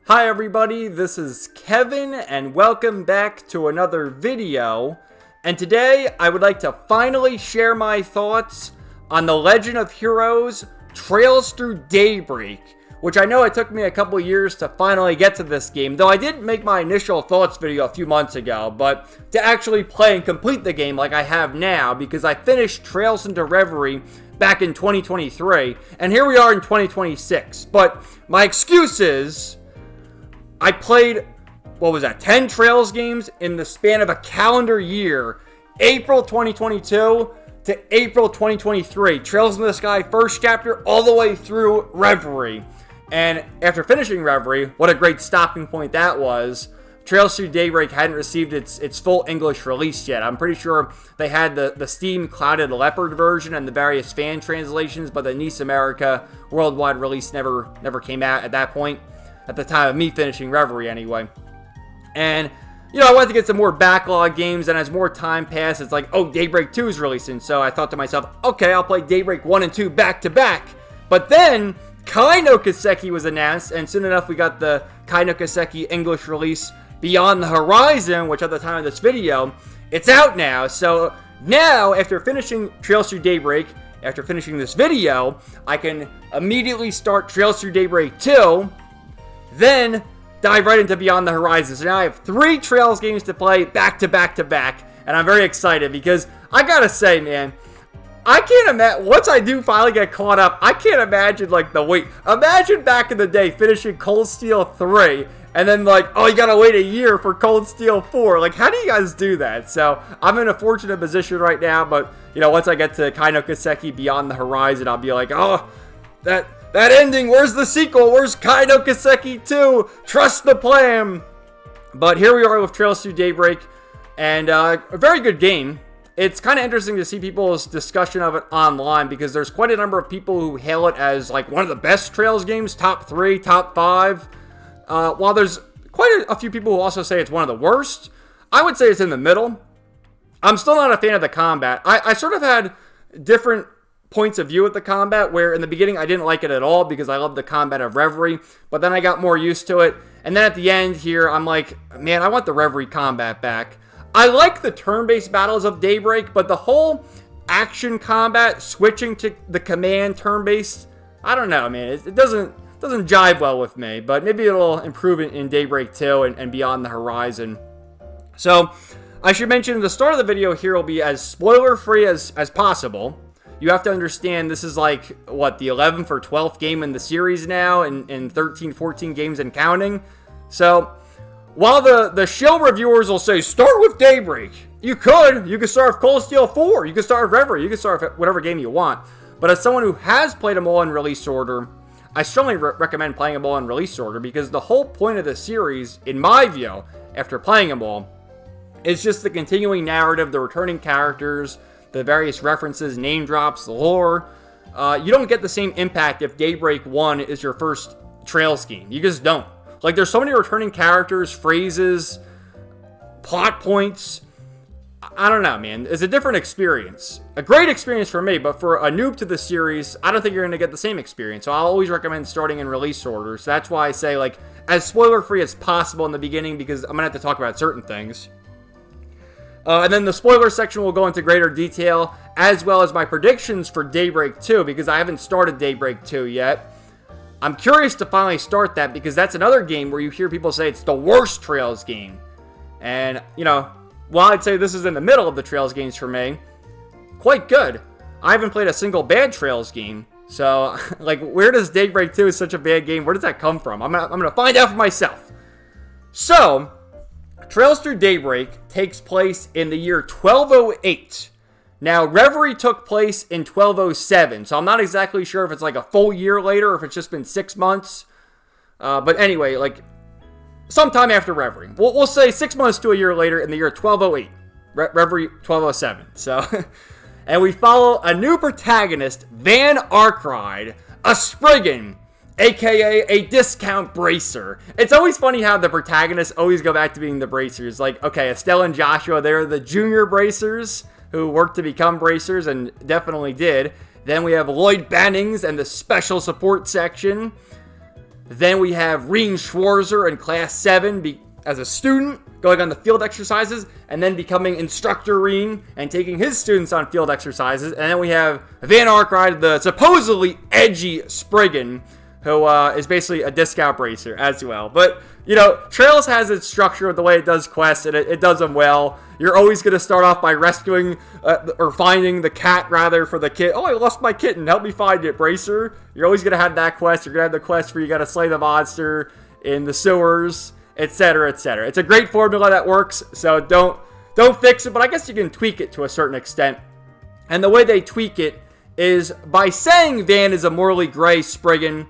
Hi everybody, this is Kevin and welcome back to another video. And today I would like to finally share my thoughts on The Legend of Heroes Trails Through Daybreak, which I know it took me a couple years to finally get to this game, though I did make my initial thoughts video a few months ago, but to actually play and complete the game like I have now, because I finished Trails into Reverie back in 2023, and here we are in 2026. But my excuse is, I played, 10 Trails games in the span of a calendar year, April 2022 to April 2023. Trails in the Sky first chapter all the way through Reverie. And after finishing Reverie, what a great stopping point that was. Trails Through Daybreak hadn't received its full English release yet. I'm pretty sure they had the Steam Clouded Leopard version and the various fan translations, but the NIS America worldwide release never came out at that point. At the time of me finishing Reverie anyway. And, I wanted to get some more backlog games, and as more time passed, it's like, oh, Daybreak 2 is releasing. So I thought to myself, okay, I'll play Daybreak 1 and 2 back to back. But then, Kai no Kiseki was announced, and soon enough we got the Kai no Kiseki English release Beyond the Horizon, which at the time of this video, it's out now. So now, after finishing Trails Through Daybreak, after finishing this video, I can immediately start Trails Through Daybreak 2, then dive right into Beyond the Horizon. So now I have 3 Trails games to play back to back to back, and I'm very excited because I gotta say, man, I can't imagine, once I do finally get caught up, I can't imagine the wait. Imagine back in the day finishing Cold Steel 3, and then you gotta wait a year for Cold Steel 4. How do you guys do that? So I'm in a fortunate position right now, but once I get to Kai no Kiseki Beyond the Horizon, I'll be like, oh, that ending, where's the sequel? Where's Kai no Kiseki 2? Trust the plan! But here we are with Trails Through Daybreak, and a very good game. It's kind of interesting to see people's discussion of it online, because there's quite a number of people who hail it as one of the best Trails games, top 3, top 5. While there's quite a few people who also say it's one of the worst, I would say it's in the middle. I'm still not a fan of the combat. I sort of had different points of view with the combat, where in the beginning I didn't like it at all because I loved the combat of Reverie, but then I got more used to it, and then at the end here I'm like, man, I want the Reverie combat back. I like the turn-based battles of Daybreak, but the whole action combat, switching to the command turn-based, I don't know, man, it doesn't jive well with me, but maybe it'll improve in Daybreak 2 and Beyond the Horizon. So I should mention the start of the video here will be as spoiler-free as possible. You have to understand this is the 11th or 12th game in the series now, and 13, 14 games and counting. So, while the shill reviewers will say, start with Daybreak, you could start with Cold Steel 4, you could start with Reverie, you could start with whatever game you want. But as someone who has played them all in release order, I strongly recommend playing them all in release order, because the whole point of the series, in my view, after playing them all, is just the continuing narrative, the returning characters, the various references, name drops, the lore. You don't get the same impact if Daybreak 1 is your first Trails game. You just don't. There's so many returning characters, phrases, plot points. I don't know, man. It's a different experience. A great experience for me, but for a noob to the series, I don't think you're going to get the same experience. So I'll always recommend starting in release order. So that's why I say, as spoiler-free as possible in the beginning, because I'm going to have to talk about certain things. And then the spoiler section will go into greater detail, as well as my predictions for Daybreak 2, because I haven't started Daybreak 2 yet. I'm curious to finally start that, because that's another game where you hear people say it's the worst Trails game. And, while I'd say this is in the middle of the Trails games for me, quite good. I haven't played a single bad Trails game. So, where does Daybreak 2 is such a bad game? Where does that come from? I'm gonna find out for myself. So, Trails Through Daybreak takes place in the year 1208. Now, Reverie took place in 1207, so I'm not exactly sure if it's a full year later or if it's just been 6 months. But anyway, sometime after Reverie. We'll say 6 months to a year later in the year 1208. Reverie 1207. So, and we follow a new protagonist, Van Arkride, a Spriggan, aka a discount bracer. It's always funny how the protagonists always go back to being the bracers. Okay, Estelle and Joshua, they're the junior bracers who worked to become bracers and definitely did. Then we have Lloyd Bannings and the special support section. Then we have Reen Schwarzer in Class 7 as a student, going on the field exercises, and then becoming Instructor Reen and taking his students on field exercises. And then we have Van Arkwright, the supposedly edgy Spriggan, who is basically a discount racer as well. But, you know, Trails has its structure with the way it does quests, and it does them well. You're always going to start off by rescuing, or finding the cat, rather, for the kid. Oh, I lost my kitten. Help me find it, Bracer. You're always going to have that quest. You're going to have the quest where you got to slay the monster in the sewers, etc., etc. It's a great formula that works, so don't fix it, but I guess you can tweak it to a certain extent. And the way they tweak it is by saying Van is a morally gray Spriggan.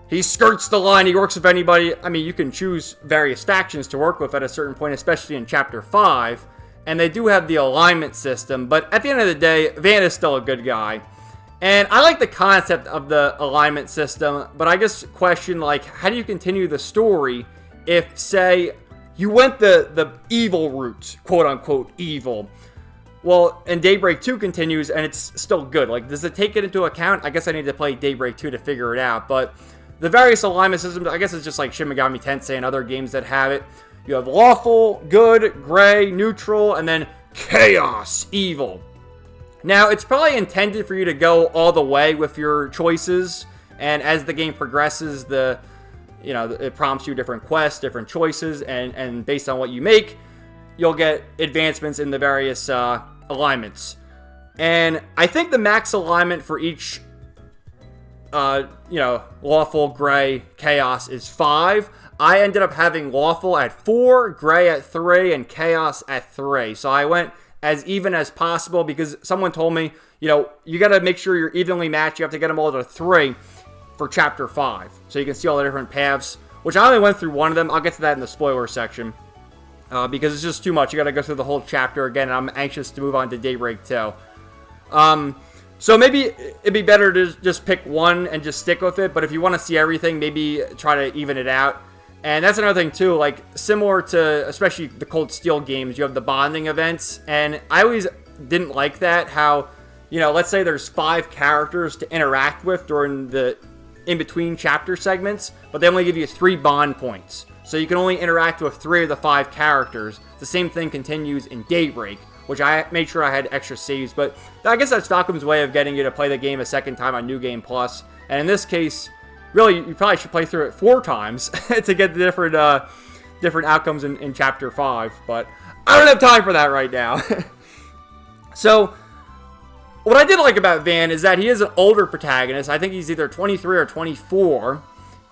He skirts the line. He works with anybody. I mean, you can choose various factions to work with at a certain point, especially in Chapter 5. And they do have the alignment system. But at the end of the day, Van is still a good guy. And I like the concept of the alignment system. But I just question, like, how do you continue the story if, say, you went the evil route, quote-unquote evil? Well, and Daybreak 2 continues, and it's still good. Like, does it take it into account? I guess I need to play Daybreak 2 to figure it out. But the various alignment systems, I guess it's just like Shin Megami Tensei and other games that have it. You have lawful, good, gray, neutral, and then chaos, evil. Now, it's probably intended for you to go all the way with your choices, and as the game progresses, it prompts you different quests, different choices, and based on what you make, you'll get advancements in the various alignments. And I think the max alignment for each lawful, gray, chaos is 5. I ended up having lawful at 4, gray at 3, and chaos at 3. So I went as even as possible because someone told me, you got to make sure you're evenly matched. You have to get them all to 3 for Chapter 5. So you can see all the different paths, which I only went through one of them. I'll get to that in the spoiler section because it's just too much. You got to go through the whole chapter again, and I'm anxious to move on to Daybreak 2. So maybe it'd be better to just pick one and just stick with it. But if you want to see everything, maybe try to even it out. And that's another thing too, like similar to especially the Cold Steel games, you have the bonding events. And I always didn't like that, how, let's say there's 5 characters to interact with during the in-between chapter segments, but they only give you 3 bond points. So you can only interact with 3 of the 5 characters. The same thing continues in Daybreak, which I made sure I had extra saves. But I guess that's Falcom's way of getting you to play the game a second time on New Game Plus. And in this case, really, you probably should play through it 4 times to get the different outcomes in Chapter 5. But I don't have time for that right now. So, what I did like about Van is that he is an older protagonist. I think he's either 23 or 24.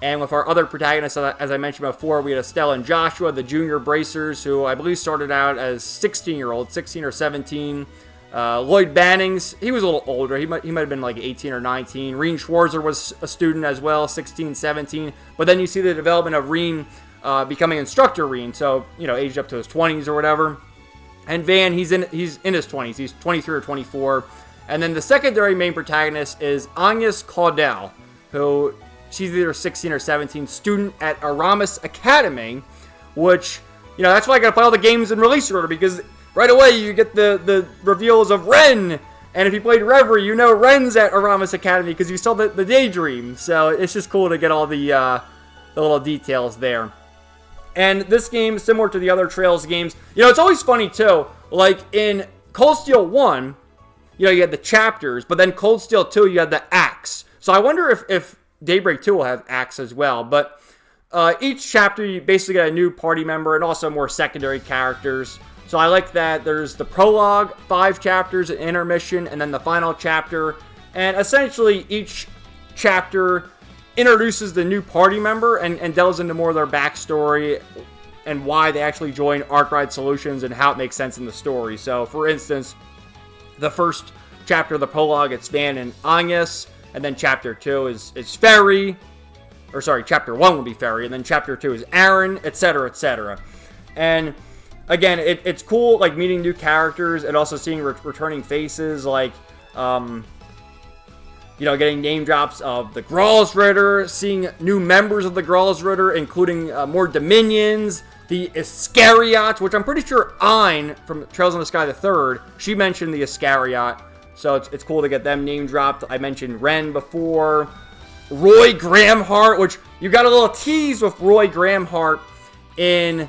And with our other protagonists, as I mentioned before, we had Estelle and Joshua, the junior bracers, who I believe started out as 16-year-olds, 16 or 17. Lloyd Bannings, he was a little older. He might have been like 18 or 19. Reen Schwarzer was a student as well, 16, 17. But then you see the development of Reen becoming Instructor Reen, so, aged up to his 20s or whatever. And Van, he's in his 20s. He's 23 or 24. And then the secondary main protagonist is Agnes Caudel, who... she's either 16 or 17, student at Aramis Academy, which, that's why I gotta play all the games in release order, because right away you get the reveals of Ren, and if you played Reverie, Ren's at Aramis Academy, because you saw the Daydream, so it's just cool to get all the little details there. And this game, similar to the other Trails games, it's always funny too, like in Cold Steel 1, you had the chapters, but then Cold Steel 2, you had the acts. So I wonder if Daybreak 2 will have acts as well, but each chapter you basically get a new party member and also more secondary characters. So I like that there's the prologue, 5 chapters, an intermission, and then the final chapter. And essentially each chapter introduces the new party member and delves into more of their backstory and why they actually join Arkwright Solutions and how it makes sense in the story. So for instance, the first chapter of the prologue, it's Van and Agnes. And then Chapter 2 is Ferry. Or sorry, Chapter 1 will be Ferry. And then Chapter 2 is Aaron, etc., etc. And again, it's cool, like, meeting new characters and also seeing returning faces. Like, getting name drops of the Gralsritter. Seeing new members of the Gralsritter, including more Dominions. The Iscariot, which I'm pretty sure Ein from Trails in the Sky the Third, she mentioned the Iscariot. So it's cool to get them name dropped. I mentioned Ren before. Roy Gramhart, which you got a little tease with Roy Gramhart in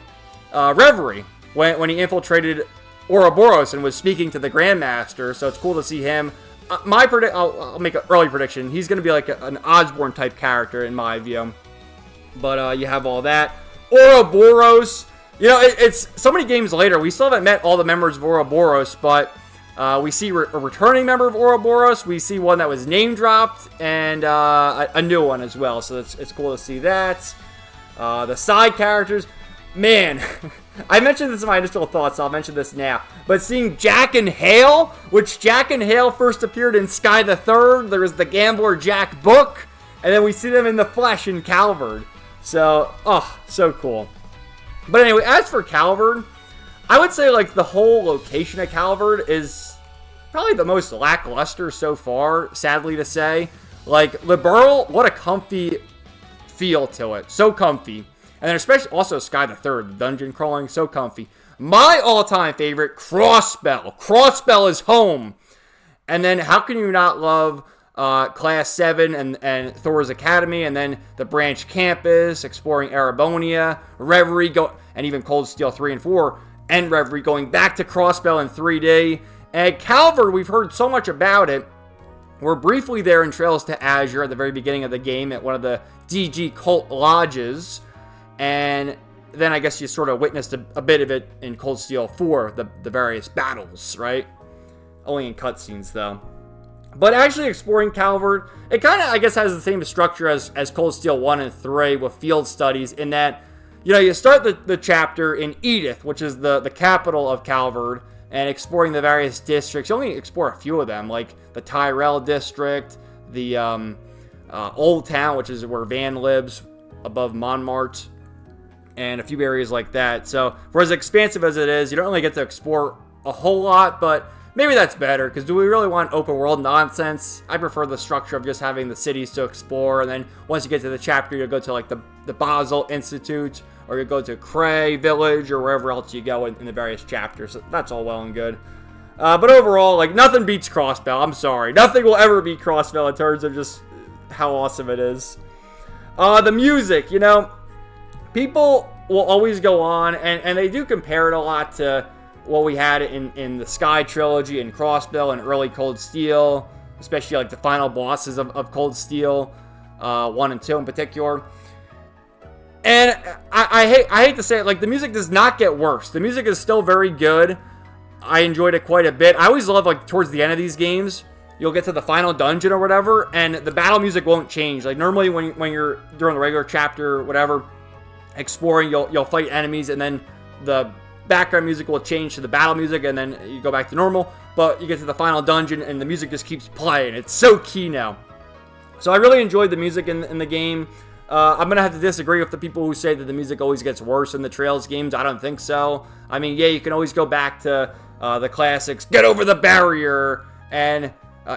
Reverie when he infiltrated Ouroboros and was speaking to the Grandmaster, so it's cool to see him. I'll make an early prediction. He's going to be like an Osborn type character in my view. But you have all that. Ouroboros. You know, it's so many games later. We still haven't met all the members of Ouroboros, but we see a returning member of Ouroboros. We see one that was name dropped, and a new one as well. So it's cool to see that. The side characters, man. I mentioned this in my initial thoughts, so I'll mention this now. But seeing Jack and Hale, which Jack and Hale first appeared in Sky the Third. There was the Gambler Jack book, and then we see them in the flesh in Calvard. So, so cool. But anyway, as for Calvard, I would say like the whole location of Calvard is probably the most lackluster so far, sadly to say. Like, Liberl, what a comfy feel to it. So comfy. And then especially also Sky the Third, the dungeon crawling, so comfy. My all-time favorite, Crossbell. Crossbell is home. And then how can you not love Class 7 and Thor's Academy, and then the branch campus, exploring Erebonia, Reverie, and even Cold Steel 3 and 4, and Reverie, going back to Crossbell in 3D. And Calvard, we've heard so much about it. We're briefly there in Trails to Azure at the very beginning of the game at one of the DG Cult Lodges. And then I guess you sort of witnessed a bit of it in Cold Steel 4, the various battles, right? Only in cutscenes, though. But actually exploring Calvard, it kind of, I guess, has the same structure as Cold Steel 1 and 3 with field studies, in that, you know, you start the chapter in Edith, which is the capital of Calvard, and exploring the various districts. You only explore a few of them, like the Tyrell district, the Old Town, which is where Van lives, above Montmartre, and a few areas like that. So, for as expansive as it is, you don't really get to explore a whole lot, but maybe that's better, because do we really want open world nonsense? I prefer the structure of just having the cities to explore, and then once you get to the chapter, you'll go to like the Basel Institute, or you go to Cray Village, or wherever else you go in the various chapters. So that's all well and good. But overall, like, nothing beats Crossbell. I'm sorry. Nothing will ever beat Crossbell in terms of just how awesome it is. The music, you know, people will always go on, and they do compare it a lot to what we had in the Sky Trilogy and Crossbell and early Cold Steel, especially like the final bosses of Cold Steel 1 and 2 in particular. And I hate to say it, like, the music does not get worse. The music is still very good. I enjoyed it quite a bit. I always love, like, towards the end of these games, you'll get to the final dungeon or whatever, and the battle music won't change. Like, normally when you're during the regular chapter or whatever, exploring, you'll fight enemies, and then the background music will change to the battle music, and then you go back to normal. But you get to the final dungeon, and the music just keeps playing. It's so key now. So I really enjoyed the music in the game. I'm going to have to disagree with the people who say that the music always gets worse in the Trails games. I don't think so. I mean, yeah, you can always go back to the classics, Get Over the Barrier, and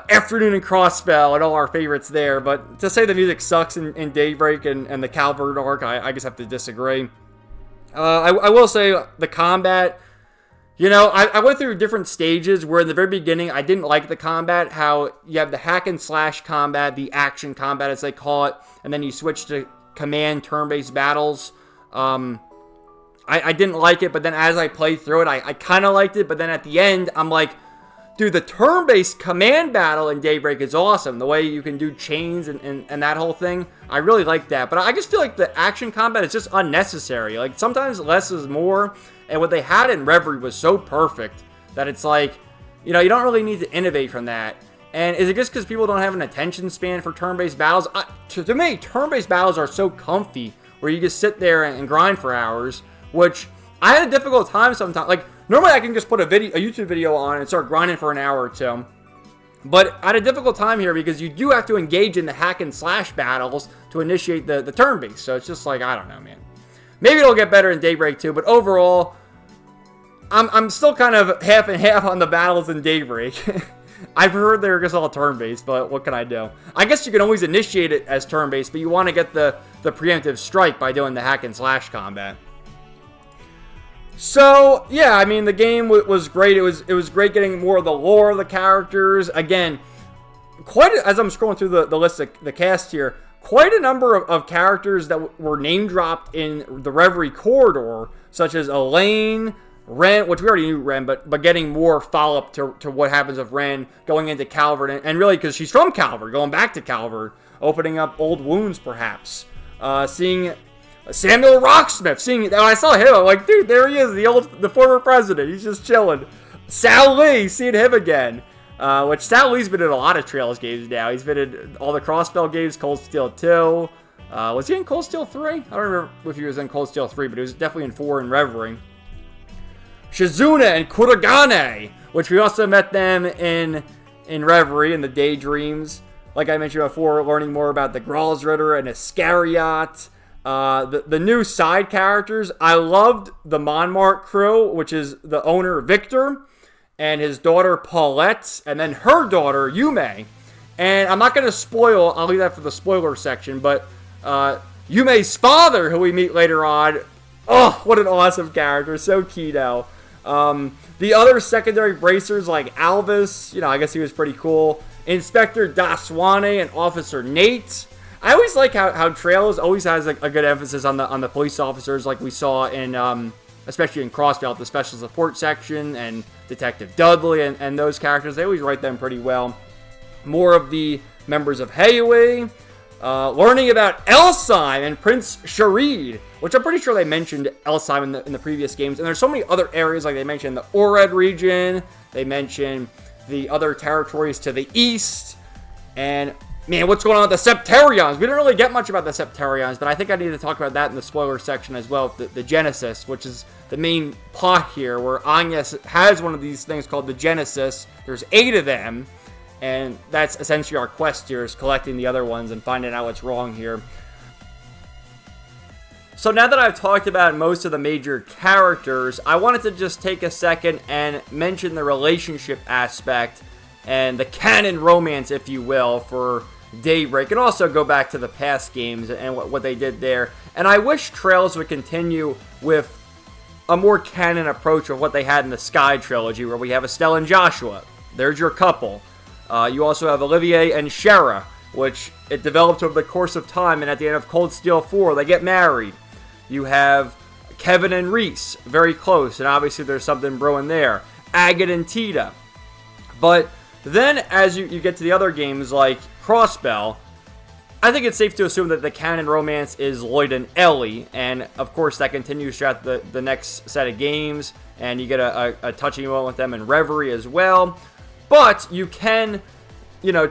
Afternoon and Crossbell, and all our favorites there. But to say the music sucks in Daybreak and the Calvard arc, I just have to disagree. I will say the combat, you know, I went through different stages where in the very beginning I didn't like the combat, how you have the hack and slash combat, the action combat as they call it, and then you switch to command turn-based battles. I didn't like it, but then as I played through it, I kind of liked it, but then at the end, I'm like, dude, the turn-based command battle in Daybreak is awesome. The way you can do chains and that whole thing, I really like that. But I just feel like the action combat is just unnecessary. Like, sometimes less is more, and what they had in Reverie was so perfect that it's like, you know, you don't really need to innovate from that. And is it just because people don't have an attention span for turn-based battles? To me, turn-based battles are so comfy, where you just sit there and grind for hours, which I had a difficult time sometimes. Like, normally I can just put a YouTube video on and start grinding for an hour or two. But I had a difficult time here because you do have to engage in the hack and slash battles to initiate the turn-based. So it's just like, I don't know, man. Maybe it'll get better in Daybreak 2, but overall, I'm still kind of half and half on the battles in Daybreak. I've heard they're just all turn-based, but what can I do? I guess you can always initiate it as turn-based, but you want to get the preemptive strike by doing the hack and slash combat. So, yeah, I mean, the game was great. It was great getting more of the lore of the characters. Again, as I'm scrolling through the list of the cast here, quite a number of characters that were name dropped in the Reverie corridor, such as Elaine, Ren, which we already knew Ren, but getting more follow-up to what happens with Ren going into Calvard, and really because she's from Calvard, going back to Calvard, opening up old wounds perhaps. Seeing Samuel Rocksmith, when I saw him, I'm like, dude, there he is, the former president, he's just chilling. Sal Lee, seeing him again. Which Sal Lee's been in a lot of Trails games now. He's been in all the Crossbell games, Cold Steel 2. Was he in Cold Steel 3? I don't remember if he was in Cold Steel 3, but he was definitely in 4 in Reverie. Shizuna and Kuragane, which we also met them in Reverie, in the Daydreams. Like I mentioned before, learning more about the Gralsritter and Iscariot. The new side characters, I loved the Monmart crew, which is the owner Victor, and his daughter Paulette, and then her daughter Yume. And I'm not going to spoil, I'll leave that for the spoiler section, but Yume's father, who we meet later on, oh, what an awesome character, so keto. The other secondary bracers like Alvis, I guess he was pretty cool. Inspector Daswane and Officer Nate. I always like how Trails always has a good emphasis on the police officers, like we saw in, especially in Crossbelt, the special support section, and Detective Dudley and those characters. They always write them pretty well. More of the members of Heiui. Learning about Elsyme and Prince Sharid, which I'm pretty sure they mentioned Elsyme in the previous games. And there's so many other areas, like they mentioned the Ored region. They mentioned the other territories to the east. And, man, what's going on with the Septarions? We didn't really get much about the Septarions, but I think I need to talk about that in the spoiler section as well. The Genesis, which is the main plot here, where Agnes has one of these things called the Genesis. There's 8 of them. And that's essentially our quest here, is collecting the other ones and finding out what's wrong here. So now that I've talked about most of the major characters, I wanted to just take a second and mention the relationship aspect and the canon romance, if you will, for Daybreak, and also go back to the past games and what they did there. And I wish Trails would continue with a more canon approach of what they had in the Sky Trilogy, where we have Estelle and Joshua. There's your couple. You also have Olivier and Shara, which it developed over the course of time, and at the end of Cold Steel 4, they get married. You have Kevin and Reese, very close, and obviously there's something brewing there. Agate and Tita. But then, as you get to the other games like Crossbell, I think it's safe to assume that the canon romance is Lloyd and Ellie, and of course that continues throughout the next set of games, and you get a touching moment with them in Reverie as well. But you can,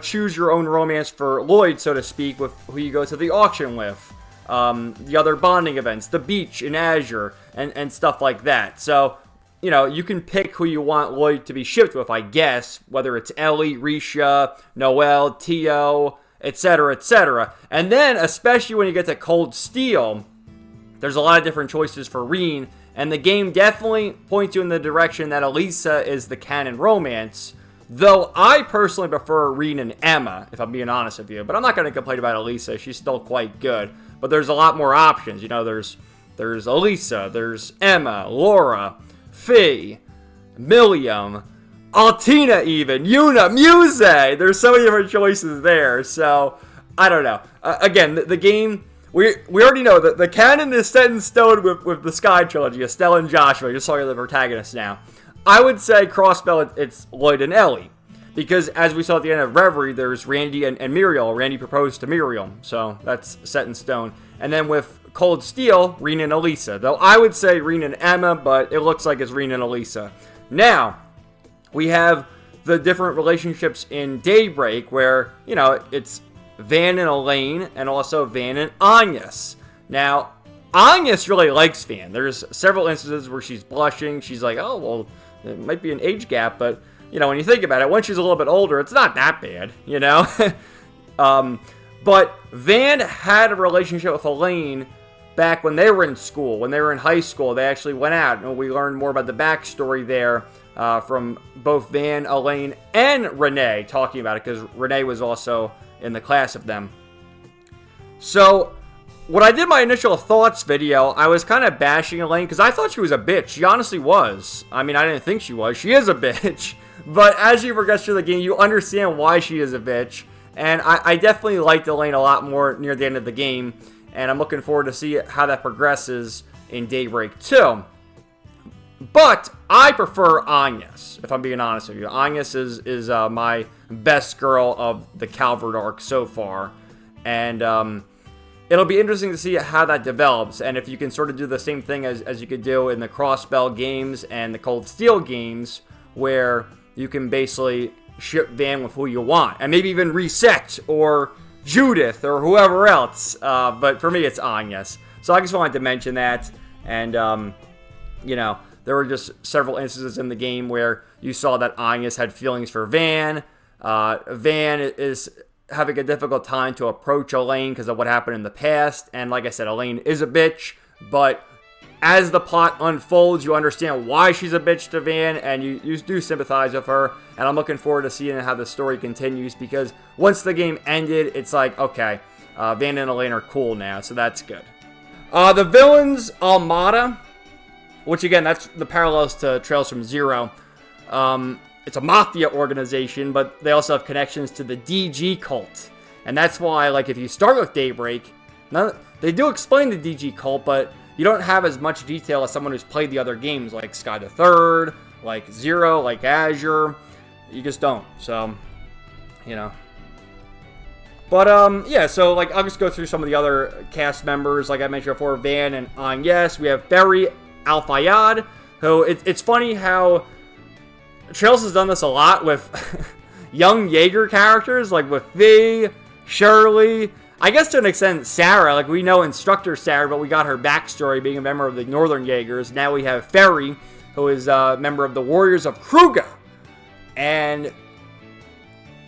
choose your own romance for Lloyd, so to speak, with who you go to the auction with. The other bonding events, the beach in Azure, and stuff like that. So, you can pick who you want Lloyd to be shipped with, I guess. Whether it's Ellie, Risha, Noelle, Tio, etc., etc. And then, especially when you get to Cold Steel, there's a lot of different choices for Reen. And the game definitely points you in the direction that Elisa is the canon romance. Though I personally prefer Reen and Emma, if I'm being honest with you. But I'm not going to complain about Elisa. She's still quite good. But there's a lot more options. There's Elisa, there's Emma, Laura, Fee, Milliam, Altina even, Yuna, Muse. There's so many different choices there. So, I don't know. Again, the game, we already know that the canon is set in stone with the Sky Trilogy, Estelle and Joshua. You saw the protagonists now. I would say Crossbell, it's Lloyd and Ellie. Because as we saw at the end of Reverie, there's Randy and Muriel. Randy proposed to Muriel, so that's set in stone. And then with Cold Steel, Reen and Elisa. Though I would say Reen and Emma, but it looks like it's Reen and Elisa. Now, we have the different relationships in Daybreak where, it's Van and Elaine and also Van and Agnes. Now, Agnes really likes Van. There's several instances where she's blushing. She's like, oh, well, it might be an age gap, but, when you think about it, when she's a little bit older, it's not that bad, But Van had a relationship with Elaine back when they were in school. When they were in high school, they actually went out, and we learned more about the backstory there from both Van, Elaine, and Renee talking about it, because Renee was also in the class of them. So, when I did my initial thoughts video, I was kind of bashing Elaine because I thought she was a bitch. She honestly was. I mean, I didn't think she was. She is a bitch. But as you progress through the game, you understand why she is a bitch. And I definitely liked Elaine a lot more near the end of the game, and I'm looking forward to see how that progresses in Daybreak 2. But I prefer Agnes, if I'm being honest with you. Agnes is my best girl of the Calvard arc so far. And it'll be interesting to see how that develops. And if you can sort of do the same thing as you could do in the Crossbell games and the Cold Steel games, where you can basically ship Van with who you want. And maybe even Reset or Judith or whoever else. But for me, it's Agnes. So I just wanted to mention that. And, you know, there were just several instances in the game where you saw that Agnes had feelings for Van. Van is having a difficult time to approach Elaine because of what happened in the past. And like I said, Elaine is a bitch. But as the plot unfolds, you understand why she's a bitch to Van. And you do sympathize with her. And I'm looking forward to seeing how the story continues. Because once the game ended, it's like, okay, Van and Elaine are cool now. So that's good. The villains, Armada, which again, that's the parallels to Trails from Zero. It's a mafia organization, but they also have connections to the DG cult. And that's why, like, if you start with Daybreak, they do explain the DG cult, but you don't have as much detail as someone who's played the other games, like Sky the Third, like Zero, like Azure. You just don't. So, you know. But, yeah, so, like, I'll just go through some of the other cast members. Like I mentioned before, Van and Agnes. We have Barry Al-Fayed, who, it's funny how Trails has done this a lot with young Jaeger characters, like with Vi, Shirley, I guess to an extent, Sarah. Like, we know Instructor Sarah, but we got her backstory being a member of the Northern Jaegers. Now we have Ferry, who is a member of the Warriors of Kruger. And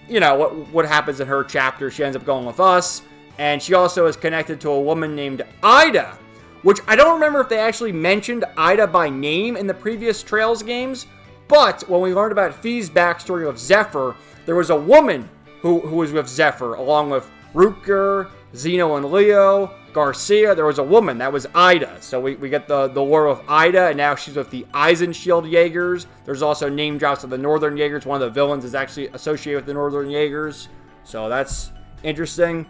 you know, what happens in her chapter, she ends up going with us. And she also is connected to a woman named Ida, which I don't remember if they actually mentioned Ida by name in the previous Trails games. But when we learned about Fi's backstory of Zephyr, there was a woman who was with Zephyr, along with Rutger, Zeno and Leo, Garcia. There was a woman, that was Ida. So we get the lore of Ida, and now she's with the Eisenshield Jaegers. There's also name drops of the Northern Jaegers. One of the villains is actually associated with the Northern Jaegers. So that's interesting.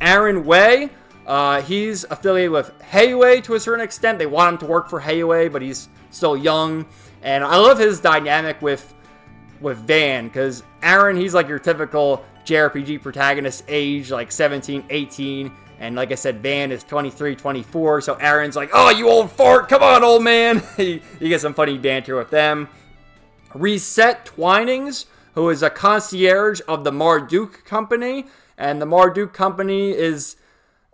Aaron Way, he's affiliated with Heiwei to a certain extent. They want him to work for Heiwei, but he's still young. And I love his dynamic with Van, because Aaron, he's like your typical JRPG protagonist age, like 17, 18. And like I said, Van is 23, 24. So Aaron's like, oh, you old fart. Come on, old man. You get some funny banter with them. Reset Twinings, who is a concierge of the Marduk Company. And the Marduk Company is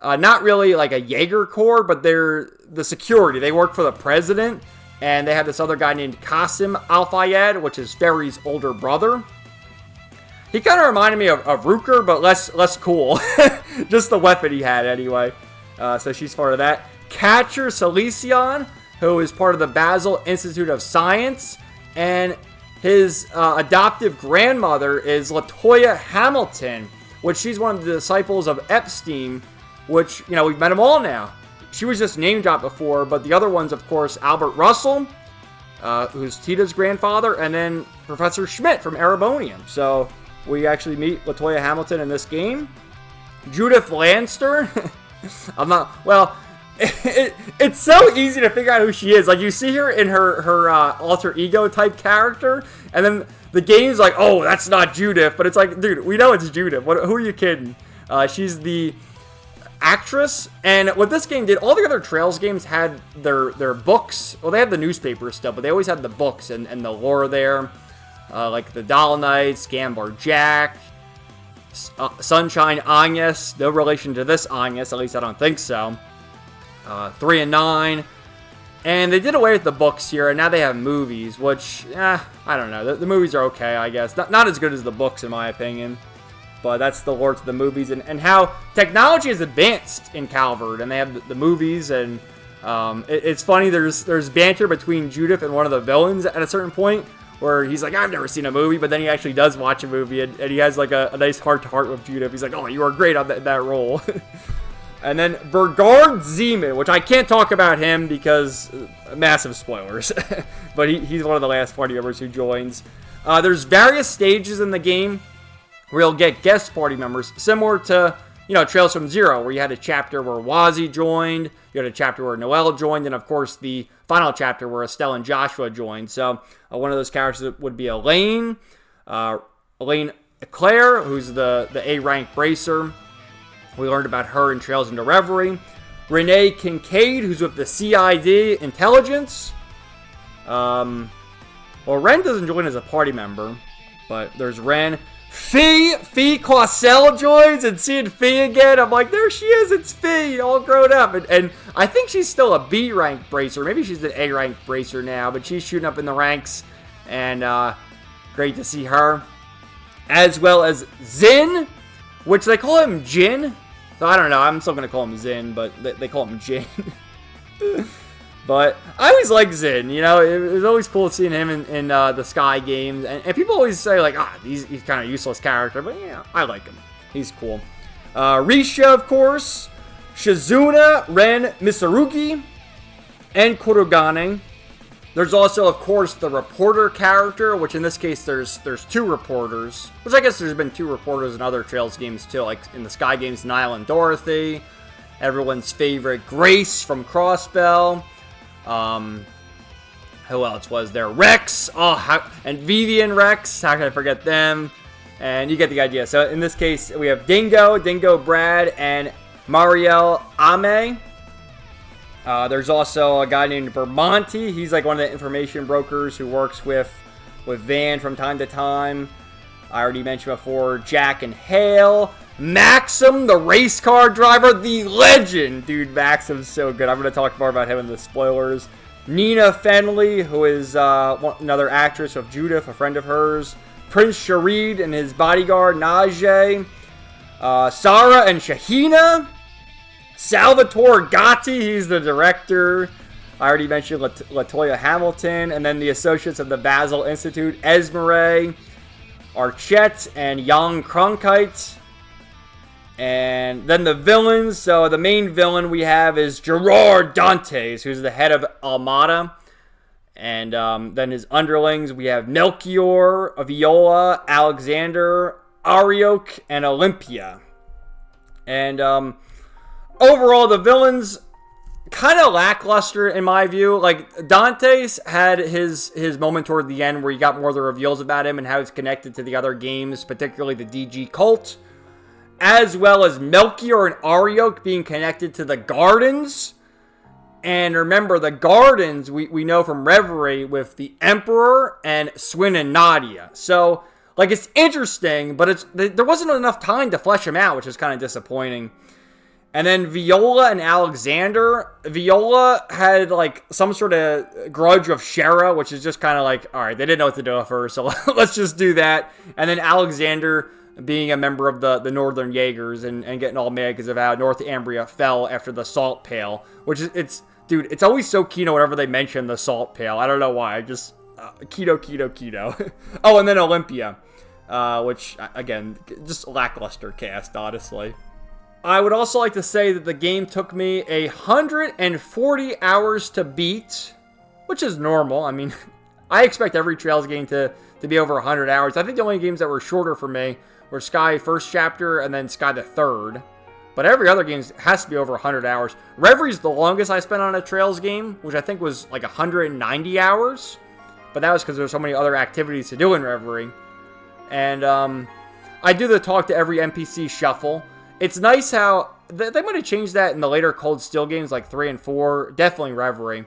not really like a Jaeger Corps, but they're the security. They work for the president. And they have this other guy named Qasim Al-Fayed, which is Ferry's older brother. He kind of reminded me of Rutger, but less cool. Just the weapon he had, anyway. So she's part of that. Catcher Salicion, who is part of the Basel Institute of Science. And his adoptive grandmother is LaToya Hamilton, which she's one of the disciples of Epstein, which, you know, we've met them all now. She was just name dropped before, but the other ones, of course, Albert Russell, who's Tita's grandfather, and then Professor Schmidt from Erebonium. So we actually meet LaToya Hamilton in this game. Judith Lanster. It's so easy to figure out who she is. Like, you see her in her alter ego type character, and then the game's like, oh, that's not Judith. But it's like, dude, we know it's Judith. Who are you kidding? She's the actress. And what this game did, all the other Trails games had their books. Well, they had the newspaper stuff, but they always had the books and the lore there. Like the Doll Knights, Gambar Jack, Sunshine Agnes. No relation to this Agnes, at least I don't think so. 3 and 9. And they did away with the books here, and now they have movies, which, I don't know. The movies are okay, I guess. Not as good as the books, in my opinion. But that's the lore to the movies, and how technology has advanced in Calvard, and they have the movies, and it's funny, there's banter between Judith and one of the villains at a certain point, where he's like, I've never seen a movie, but then he actually does watch a movie, and he has like a nice heart-to-heart with Judith. He's like, oh, you are great on that role. And then Bergard Zeman, which I can't talk about him because massive spoilers, but he's one of the last party members who joins. There's various stages in the game. where you'll get guest party members, similar to, Trails from Zero, where you had a chapter where Wazzy joined, you had a chapter where Noelle joined, and of course the final chapter where Estelle and Joshua joined. So one of those characters would be Elaine Eclair, who's the A-rank bracer. We learned about her in Trails into Reverie. Renee Kincaid, who's with the CID Intelligence. Well, Ren doesn't join as a party member, but there's Ren. Fee Quassell joins, and seeing Fee again, I'm like, there she is, it's Fee, all grown up. And I think she's still a B-rank bracer. Maybe she's an A-rank bracer now, but she's shooting up in the ranks, and great to see her. As well as Zin, which they call him Jin. So I don't know, I'm still going to call him Zin, but they call him Jin. But I always like Zin, it was always cool seeing him in the Sky games. And people always say, like, he's kind of a useless character, but yeah, I like him. He's cool. Risha, of course, Shizuna, Ren, Mitsurugi, and Kurogane. There's also, of course, the reporter character, which in this case there's two reporters. Which I guess there's been two reporters in other Trails games too, like in the Sky games, Niall and Dorothy. Everyone's favorite Grace from Crossbell. Who else was there? Rex. And Vivian Rex. How can I forget them? And you get the idea. So in this case, we have Dingo Brad, and Marielle Ame. There's also a guy named Bermonti. He's like one of the information brokers who works with Van from time to time. I already mentioned before Jack and Hale. Maxim, the race car driver, the legend. Dude, Maxim's so good. I'm going to talk more about him in the spoilers. Nina Fenley, who is another actress of Judith, a friend of hers. Prince Sharid and his bodyguard, Najee. Sarah and Shahina. Salvatore Gatti, he's the director. I already mentioned Latoya Hamilton. And then the associates of the Basel Institute, Esmeralda, Archette, and Jan Cronkite. And then the villains. So the main villain we have is Gerard Dantes, who's the head of Almada. And then his underlings, we have Melchior, Viola, Alexander, Ariok, and Olympia. And overall, the villains kind of lackluster in my view. Like, Dantes had his moment toward the end where you got more of the reveals about him and how he's connected to the other games, particularly the DG cult. As well as Melchior and Ariok being connected to the Gardens. And remember, the Gardens, we know from Reverie with the Emperor and Swin and Nadia. So, like, it's interesting, but there wasn't enough time to flesh them out, which is kind of disappointing. And then Viola and Alexander. Viola had, like, some sort of grudge with Shera, which is just kind of like, alright, they didn't know what to do with her, so let's just do that. And then Alexander being a member of the Northern Jaegers and getting all mad because of how Northumbria fell after the Salt Pail. Which is, it's always so Kino whenever they mention the Salt Pail. I don't know why. I just, Keto. Oh, and then Olympia. Which, again, just lackluster cast, honestly. I would also like to say that the game took me 140 hours to beat, which is normal. I mean, I expect every Trails game to be over 100 hours. I think the only games that were shorter for me were Sky first chapter and then Sky the third. But every other game has to be over 100 hours. Reverie's the longest I spent on a Trails game, which I think was like 190 hours. But that was because there were so many other activities to do in Reverie. And I do the talk to every NPC shuffle. It's nice how they might have changed that in the later Cold Steel games like 3 and 4. Definitely Reverie.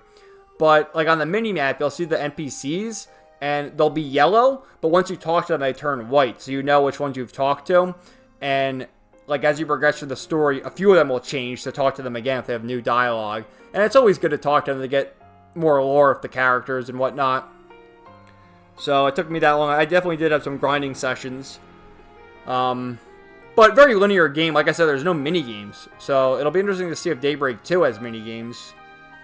But like on the mini-map, you'll see the NPCs. And they'll be yellow, but once you talk to them, they turn white. So you know which ones you've talked to. And like as you progress through the story, a few of them will change to talk to them again if they have new dialogue. And it's always good to talk to them to get more lore of the characters and whatnot. So it took me that long. I definitely did have some grinding sessions. But very linear game. Like I said, there's no mini games. So it'll be interesting to see if Daybreak II has mini games.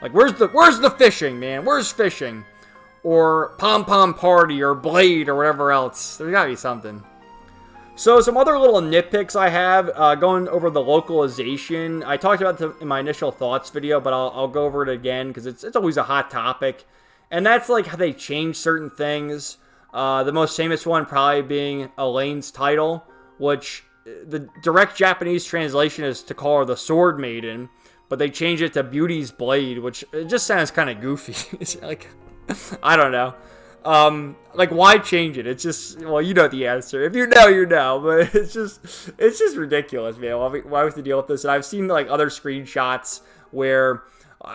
Like where's the fishing, man? Where's fishing? Or Pom Pom Party, or Blade, or whatever else. There's gotta be something. So, some other little nitpicks I have, going over the localization. I talked about it in my initial thoughts video, but I'll go over it again, because it's always a hot topic. And that's like how they change certain things. The most famous one probably being Elaine's title, which the direct Japanese translation is to call her the Sword Maiden, but they changed it to Beauty's Blade, which it just sounds kind of goofy. It's like, I don't know. Like, why change it? It's just, well, you know the answer. If you know, you know. But it's just ridiculous, man. Why we have to deal with this? And I've seen, like, other screenshots where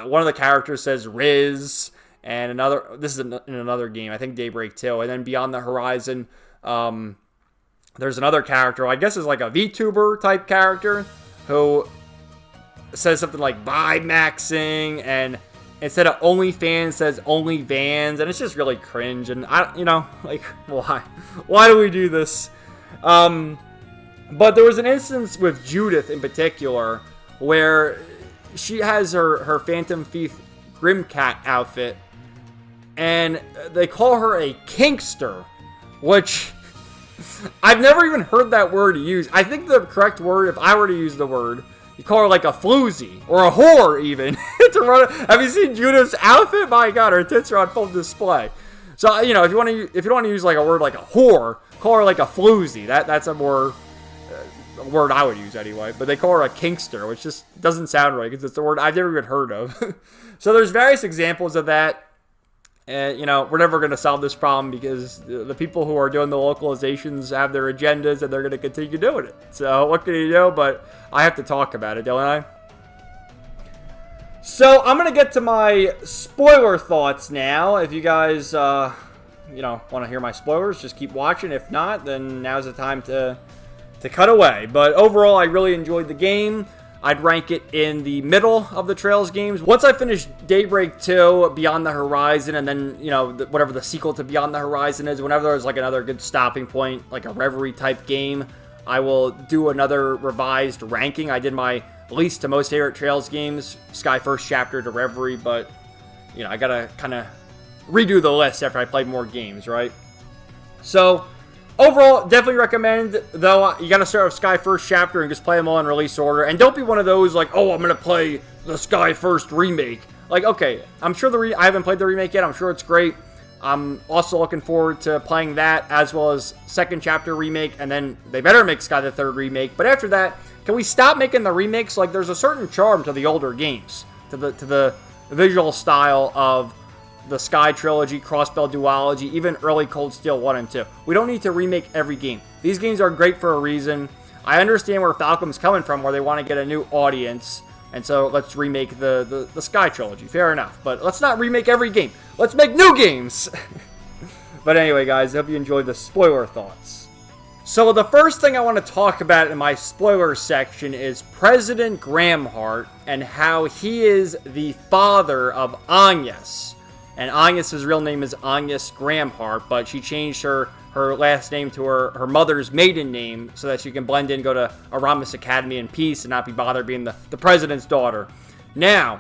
one of the characters says Riz, and another, this is in another game, I think Daybreak II, and then Beyond the Horizon, there's another character, I guess is like a VTuber type character, who says something like "bye maxing," and instead of OnlyFans says OnlyVans, and it's just really cringe. And like, why do we do this? But there was an instance with Judith in particular where she has her Phantom Thief Grimcat outfit, and they call her a kinkster, which I've never even heard that word used. I think the correct word, if I were to use the word, you call her like a floozy or a whore even. Have you seen Judith's outfit? My God, her tits are on full display. So if you don't want to use like a word like a whore, call her like a floozy. That's a more a word I would use anyway. But they call her a kinkster, which just doesn't sound right because it's a word I've never even heard of. So there's various examples of that. And, we're never going to solve this problem because the people who are doing the localizations have their agendas and they're going to continue doing it. So what can you do? But I have to talk about it, don't I? So I'm going to get to my spoiler thoughts now. If you guys, want to hear my spoilers, just keep watching. If not, then now's the time to cut away. But overall, I really enjoyed the game. I'd rank it in the middle of the Trails games. Once I finish Daybreak 2, Beyond the Horizon, and then, whatever the sequel to Beyond the Horizon is, whenever there's like another good stopping point, like a Reverie type game, I will do another revised ranking. I did my least to most favorite Trails games, Sky First Chapter to Reverie, but, I gotta kind of redo the list after I play more games, right? So overall, definitely recommend, though, you gotta start with Sky First Chapter and just play them all in release order. And don't be one of those, like, oh, I'm gonna play the Sky First remake. Like, okay, I'm sure I haven't played the remake yet. I'm sure it's great. I'm also looking forward to playing that, as well as Second Chapter remake, and then they better make Sky the Third remake. But after that, can we stop making the remakes? Like, there's a certain charm to the older games, to the visual style of the Sky Trilogy, Crossbell Duology, even early Cold Steel 1 and 2. We don't need to remake every game. These games are great for a reason. I understand where Falcom's coming from, where they want to get a new audience, and so let's remake the Sky Trilogy. Fair enough. But let's not remake every game. Let's make new games! But anyway, guys, I hope you enjoyed the spoiler thoughts. So the first thing I want to talk about in my spoiler section is President Gramhart and how he is the father of Agnes. And Agnes' real name is Agnes Gramhart, but she changed her last name to her mother's maiden name so that she can blend in, go to Aramis Academy in peace, and not be bothered being the president's daughter. Now,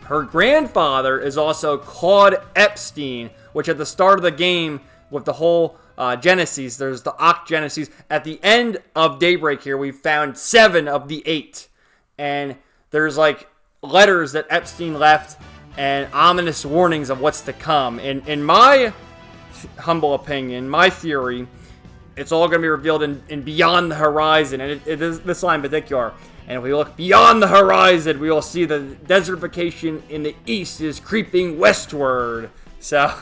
her grandfather is also Claude Epstein, which at the start of the game, with the whole Genesis, there's the Oct Genesis. At the end of Daybreak here, we found 7 of the 8. And there's like letters that Epstein left and ominous warnings of what's to come. In my humble opinion, my theory, it's all going to be revealed in Beyond the Horizon, and it is this line in particular. And if we look beyond the horizon, we will see the desertification in the east is creeping westward. So,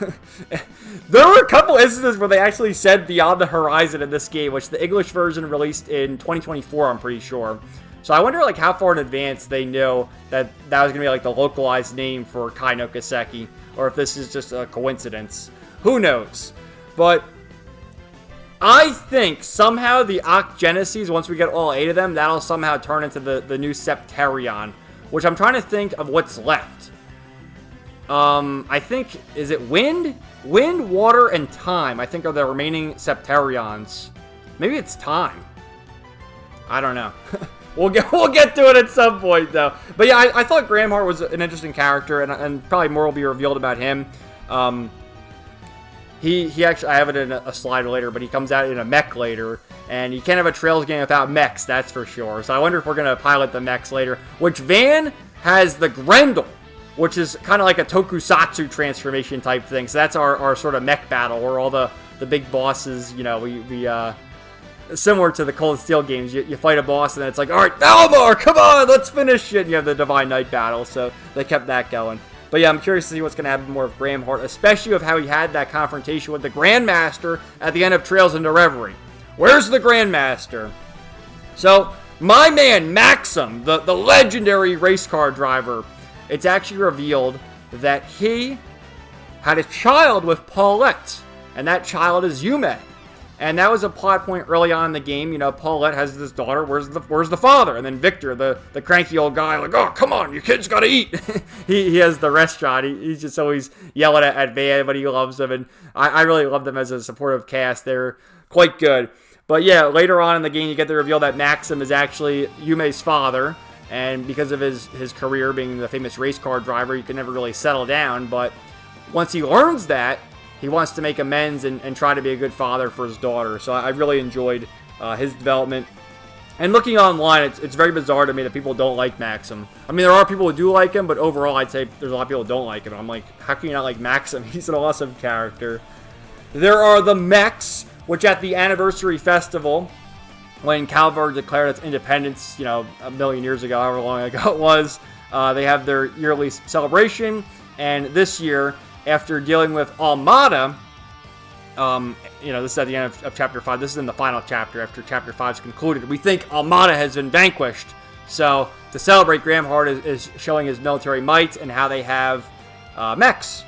there were a couple instances where they actually said Beyond the Horizon in this game, which the English version released in 2024, I'm pretty sure. So I wonder, like, how far in advance they knew that was going to be, like, the localized name for Kai no Kiseki, or if this is just a coincidence. Who knows? But I think somehow the Oct Genesis, once we get all 8 of them, that'll somehow turn into the new Septerion, which I'm trying to think of what's left. I think, is it Wind? Wind, Water, and Time, I think, are the remaining Septerions. Maybe it's Time. I don't know. We'll get to it at some point, though. But yeah, I thought Gramhart was an interesting character, and probably more will be revealed about him. He actually, I have it in a slide later, but he comes out in a mech later, and you can't have a Trails game without mechs, that's for sure. So I wonder if we're going to pilot the mechs later, which Van has the Grendel, which is kind of like a tokusatsu transformation type thing. So that's our sort of mech battle, where all the big bosses, we similar to the Cold Steel games. You fight a boss, and then it's like, all right, Valimar, come on, let's finish it. And you have the Divine Knight battle, so they kept that going. But yeah, I'm curious to see what's going to happen more of Graham Hart, especially with how he had that confrontation with the Grandmaster at the end of Trails into Reverie. Where's the Grandmaster? So, my man, Maxim, the legendary race car driver, it's actually revealed that he had a child with Paulette, and that child is Yume. And that was a plot point early on in the game. You know, Paulette has this daughter. Where's the father? And then Victor, the cranky old guy, like, oh, come on, your kid's got to eat. he has the restaurant. He's just always yelling at Van, but he loves him. And I really love them as a supportive cast. They're quite good. But yeah, later on in the game, you get the reveal that Maxim is actually Yume's father. And because of his career being the famous race car driver, he could never really settle down. But once he learns that, he wants to make amends and try to be a good father for his daughter. So I really enjoyed his development. And looking online, it's very bizarre to me that people don't like Maxim. I mean, there are people who do like him, but overall, I'd say there's a lot of people who don't like him. I'm like, how can you not like Maxim? He's an awesome character. There are the mechs, which at the anniversary festival, when Calvard declared its independence, you know, a million years ago, however long ago it was, they have their yearly celebration. And this year, after dealing with Armada, you know, this is at the end of Chapter 5. This is in the final chapter after Chapter 5 is concluded. We think Armada has been vanquished. So, to celebrate, Graham Hart is showing his military might and how they have mechs.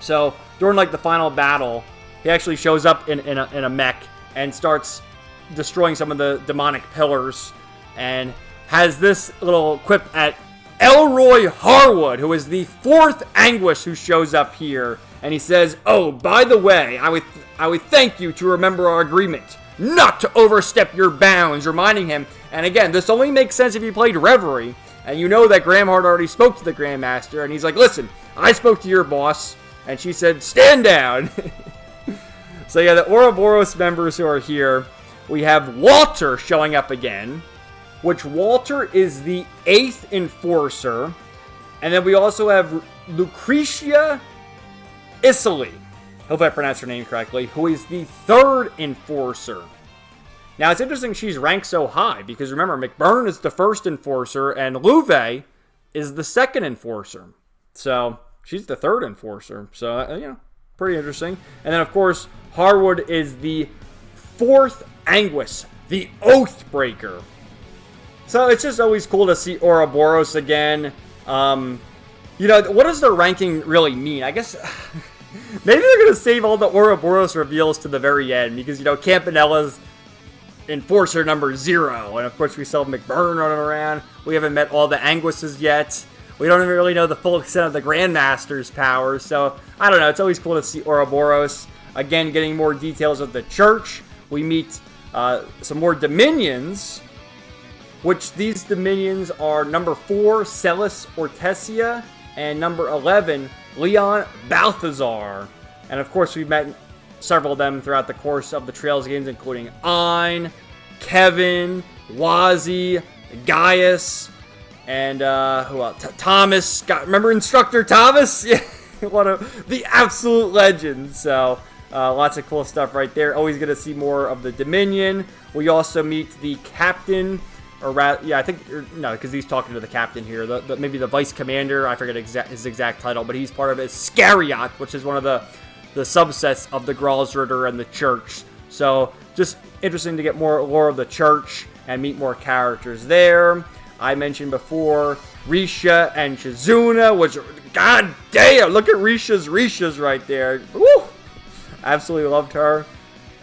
So, during, like, the final battle, he actually shows up in a mech and starts destroying some of the demonic pillars and has this little quip at Elroy Harwood, who is the fourth Anguish who shows up here, and he says, oh, by the way, I would thank you to remember our agreement not to overstep your bounds, reminding him, and again, this only makes sense if you played Reverie, and you know that Graham Hart already spoke to the Grandmaster, and he's like, listen, I spoke to your boss, and she said, stand down. So yeah, the Ouroboros members who are here, we have Walter showing up again, which Walter is the 8th Enforcer. And then we also have Lucretia Isili, hope I pronounced her name correctly, who is the 3rd Enforcer. Now, it's interesting she's ranked so high, because remember, McBurn is the 1st Enforcer, and Louvet is the 2nd Enforcer. So, she's the 3rd Enforcer. So, you know, pretty interesting. And then, of course, Harwood is the 4th Anguis, the Oathbreaker. So it's just always cool to see Ouroboros again. You know, what does the ranking really mean? I guess maybe they're going to save all the Ouroboros reveals to the very end. Because, you know, Campanella's Enforcer number 0. And, of course, we still have McBurn running around. We haven't met all the Anguises yet. We don't even really know the full extent of the Grandmaster's powers. So, I don't know. It's always cool to see Ouroboros. Again, getting more details of the church. We meet some more Dominions, which these Dominions are number 4, Celis Ortesia, and number 11, Leon Balthazar. And of course, we've met several of them throughout the course of the Trails games, including Ein, Kevin, Wazi, Gaius, and who else? Thomas. Remember Instructor Thomas? Yeah, one of the absolute legends. So, lots of cool stuff right there. Always going to see more of the Dominion. We also meet the captain, or rather, yeah, I think, no, because he's talking to the captain here. Maybe the vice commander, I forget his exact title, but he's part of Iscariot, which is one of the subsets of the Gralsritter and the Church. So, just interesting to get more lore of the Church and meet more characters there. I mentioned before Risha and Shizuna, which, god damn, look at Risha's right there. Woo! Absolutely loved her.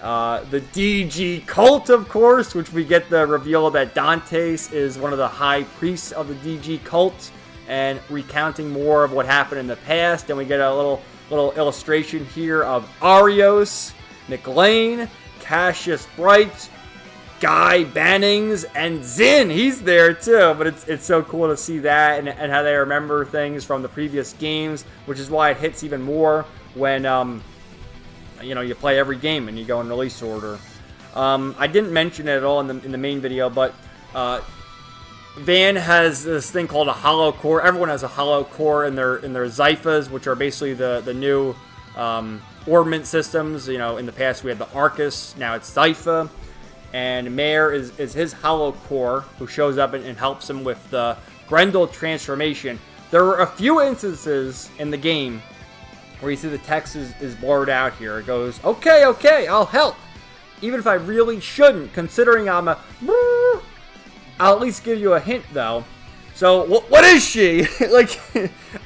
The DG cult, of course, which we get the reveal that Dantes is one of the high priests of the DG cult, and recounting more of what happened in the past. And we get a little illustration here of Arios, McLean, Cassius Bright, Guy Bannings, and Zinn. He's there too, but it's so cool to see that and how they remember things from the previous games, which is why it hits even more when you know, you play every game and you go in release order. I didn't mention it at all in the main video, but Van has this thing called a hollow core. Everyone has a hollow core in their Zyphas, which are basically the new ornament systems. You know, in the past we had the Arcus, now it's Zypha. and Mare is his hollow core, who shows up and helps him with the Grendel transformation. There were a few instances in the game where you see the text is blurred out here. It goes, okay, I'll help. Even if I really shouldn't, considering I'm a... I'll at least give you a hint, though. So, what is she? Like,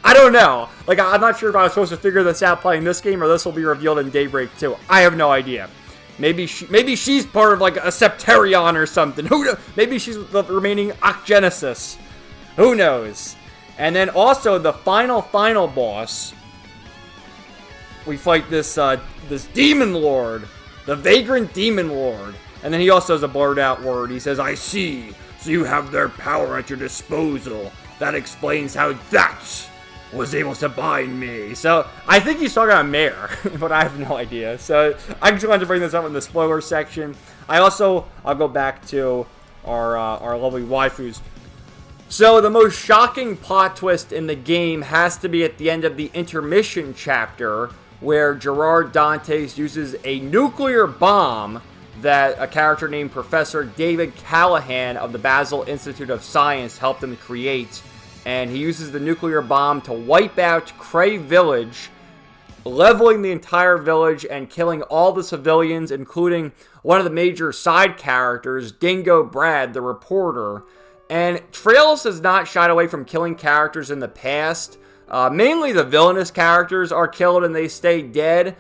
I don't know. Like, I'm not sure if I was supposed to figure this out playing this game, or this will be revealed in Daybreak II. I have no idea. Maybe she's part of, like, a Septarion or something. Who knows? Maybe she's the remaining Ocgenesis. Who knows? And then also, the final boss, we fight this Demon Lord. The Vagrant Demon Lord. And then he also has a blurred out word. He says, I see. So you have their power at your disposal. That explains how that was able to bind me. So I think he's talking about Mare, but I have no idea. So I just wanted to bring this up in the spoiler section. I'll go back to our lovely waifus. So the most shocking plot twist in the game has to be at the end of the intermission chapter, where Gerard Dantes uses a nuclear bomb that a character named Professor David Callahan of the Basel Institute of Science helped him create. And he uses the nuclear bomb to wipe out Cray Village, leveling the entire village and killing all the civilians, including one of the major side characters, Dingo Brad, the reporter. And Trails has not shied away from killing characters in the past. Mainly the villainous characters are killed and they stay dead.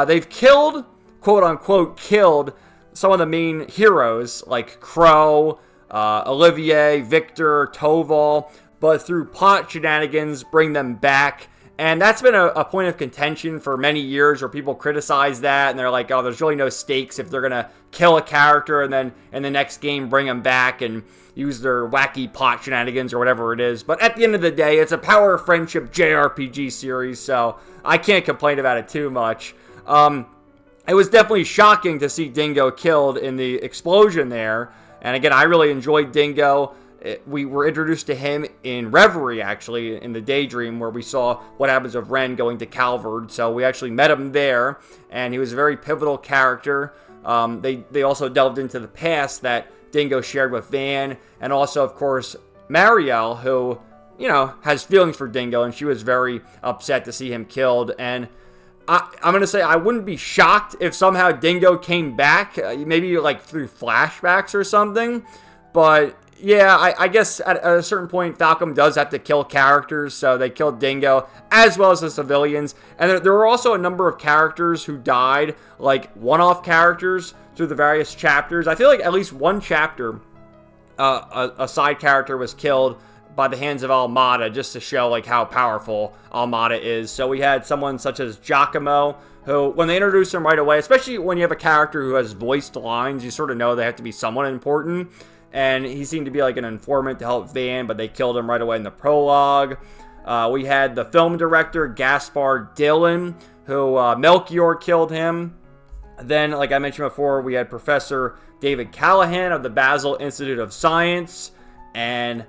They've killed, quote-unquote, killed some of the main heroes, like Crow, Olivier, Victor, Toval, but through plot shenanigans, bring them back. And that's been a point of contention for many years, where people criticize that, and they're like, oh, there's really no stakes if they're going to kill a character and then in the next game bring them back and use their wacky plot shenanigans or whatever it is. But at the end of the day, it's a Power of Friendship JRPG series, so I can't complain about it too much. It was definitely shocking to see Dingo killed in the explosion there. And again, I really enjoyed Dingo. We were introduced to him in Reverie, actually, in the Daydream, where we saw what happens with Ren going to Calvard. So we actually met him there, and he was a very pivotal character. They also delved into the past that Dingo shared with Van, and also, of course, Marielle, who, you know, has feelings for Dingo, and she was very upset to see him killed. And I'm going to say I wouldn't be shocked if somehow Dingo came back, maybe like through flashbacks or something. But yeah, I guess at a certain point, Falcom does have to kill characters, so they killed Dingo, as well as the civilians. And there were also a number of characters who died, like one-off characters, through the various chapters. I feel like at least one chapter, a side character was killed by the hands of Almada, just to show like how powerful Almada is. So we had someone such as Giacomo, who, when they introduce him right away, especially when you have a character who has voiced lines, you sort of know they have to be someone important. And he seemed to be like an informant to help Van, but they killed him right away in the prologue. We had the film director, Gaspar Dillon, who Melchior killed him. Then, like I mentioned before, we had Professor David Callahan of the Basel Institute of Science, and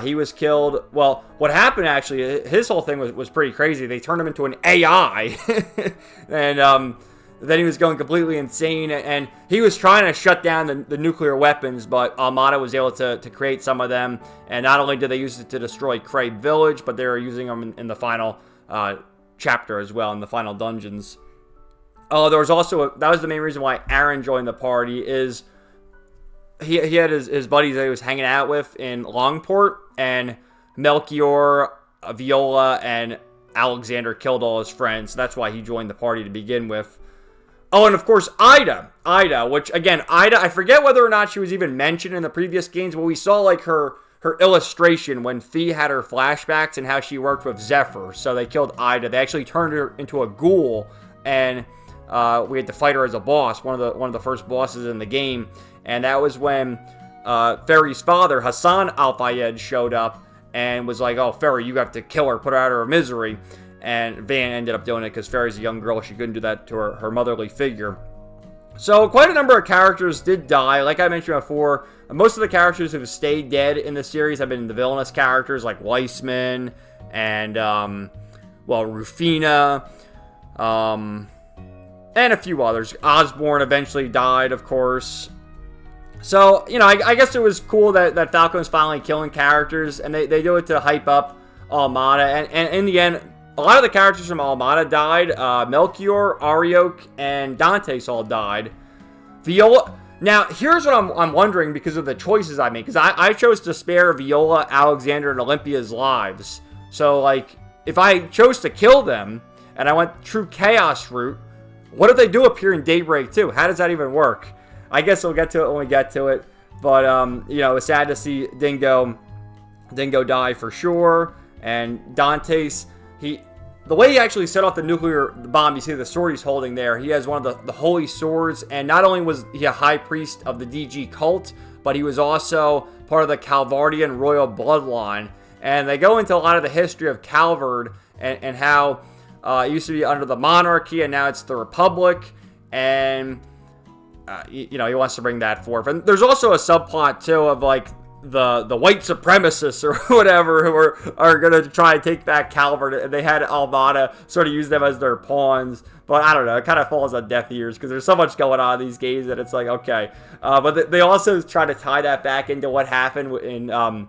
he was killed. Well, what happened actually, his whole thing was pretty crazy. They turned him into an AI, and then he was going completely insane, and he was trying to shut down the nuclear weapons, but Almada was able to create some of them, and not only did they use it to destroy Cray Village, but they were using them in the final chapter as well, in the final dungeons. Oh, there was also, that was the main reason why Aaron joined the party, is he had his buddies that he was hanging out with in Longport, and Melchior, Viola, and Alexander killed all his friends, so that's why he joined the party to begin with. Oh, and of course, Ida, which, again, I forget whether or not she was even mentioned in the previous games, but we saw, like, her illustration when Fee had her flashbacks and how she worked with Zephyr, so they killed Ida. They actually turned her into a ghoul, and we had to fight her as a boss, one of the first bosses in the game, and that was when Ferry's father, Hassan Al-Fayed, showed up and was like, oh, Ferry, you have to kill her, put her out of her misery. And Van ended up doing it because Ferry's a young girl. She couldn't do that to her motherly figure. So quite a number of characters did die. Like I mentioned before, most of the characters who've stayed dead in the series have been the villainous characters like Weissman and, Rufina, and a few others. Osborne eventually died, of course. So, you know, I guess it was cool that Falcon's finally killing characters, and they do it to hype up Armada. And in the end, a lot of the characters from Armada died. Melchior, Arioch, and Dantes all died. Viola... Now, here's what I'm wondering because of the choices I made. Because I chose to spare Viola, Alexander, and Olympia's lives. So, like, if I chose to kill them, and I went true Chaos route, what if they do appear in Daybreak II? How does that even work? I guess we'll get to it when we get to it. But, you know, it's sad to see Dingo die for sure. And Dantes, the way he actually set off the nuclear bomb, you see the sword he's holding there, he has one of the holy swords, and not only was he a high priest of the DG cult, but he was also part of the Calvardian royal bloodline. And they go into a lot of the history of Calvard and how it used to be under the monarchy, and now it's the Republic, and, you know, he wants to bring that forth. And there's also a subplot, too, of, like, the white supremacists or whatever who are going to try and take back Calvard, and they had Armada sort of use them as their pawns. But I don't know, it kind of falls on deaf ears because there's so much going on in these games that it's like, okay. But they also try to tie that back into what happened in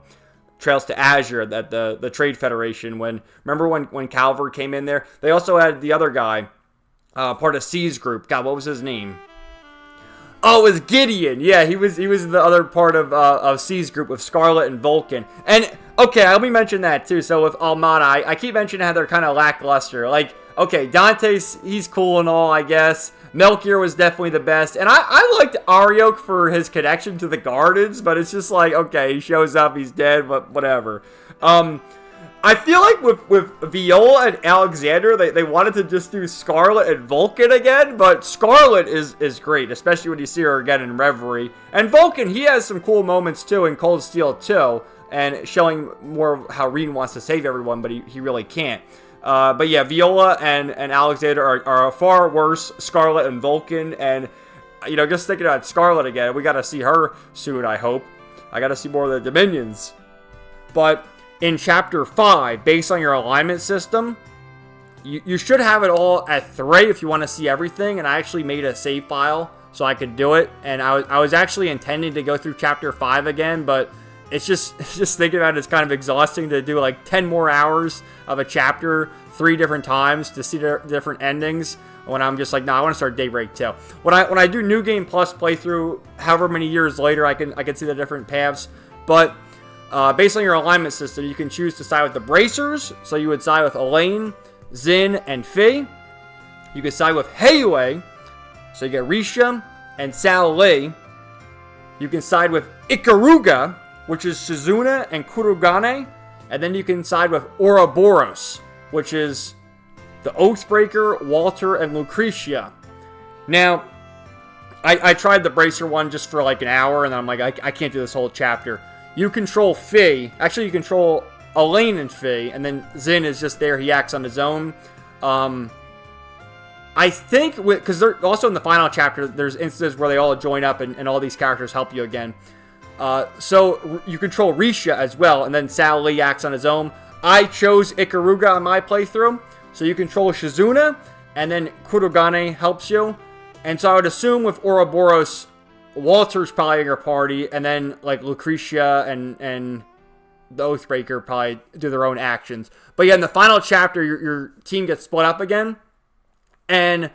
Trails to Azure, that the Trade Federation. Remember when Calvard came in there? They also had the other guy, part of C's group. God, what was his name? Oh, it was Gideon. Yeah, he was the other part of C's group with Scarlet and Vulcan. And, okay, let me mention that, too. So, with Armada, I keep mentioning how they're kind of lackluster. Like, okay, Dantes, he's cool and all, I guess. Melchior was definitely the best. And I liked Arioch for his connection to the Gardens, but it's just like, okay, he shows up, he's dead, but whatever. I feel like with Viola and Alexander, they wanted to just do Scarlet and Vulcan again, but Scarlet is great, especially when you see her again in Reverie. And Vulcan, he has some cool moments too in Cold Steel 2, and showing more of how Rean wants to save everyone, but he really can't. But yeah, Viola and Alexander are far worse, Scarlet and Vulcan, and, you know, just thinking about Scarlet again, we gotta see her soon, I hope. I gotta see more of the Dominions. But in Chapter 5, based on your alignment system, you should have it all at 3 if you want to see everything, and I actually made a save file so I could do it, and I was actually intending to go through Chapter 5 again, but it's just thinking about it, it's kind of exhausting to do like 10 more hours of a chapter 3 different times to see the different endings, when I'm just like, no, I want to start Daybreak 2. When I do New Game Plus playthrough, however many years later, I can see the different paths, but based on your alignment system, you can choose to side with the Bracers. So you would side with Elaine, Zin, and Fei. You can side with Heiyue. So you get Risha and Sao Lee. You can side with Ikaruga, which is Shizuna and Kurogane. And then you can side with Ouroboros, which is the Oathbreaker, Walter, and Lucretia. Now, I tried the Bracer one just for like an hour, and then I'm like, I can't do this whole chapter. You control Fei. Actually, you control Elaine and Fei, and then Zin is just there. He acts on his own. I think, because they're also in the final chapter, there's instances where they all join up and all these characters help you again. So you control Risha as well, and then Sao Lee acts on his own. I chose Ikaruga on my playthrough, so you control Shizuna, and then Kurogane helps you. And so I would assume with Ouroboros, Walter's probably in your party, and then like Lucretia and the Oathbreaker probably do their own actions. But yeah, in the final chapter, your team gets split up again, and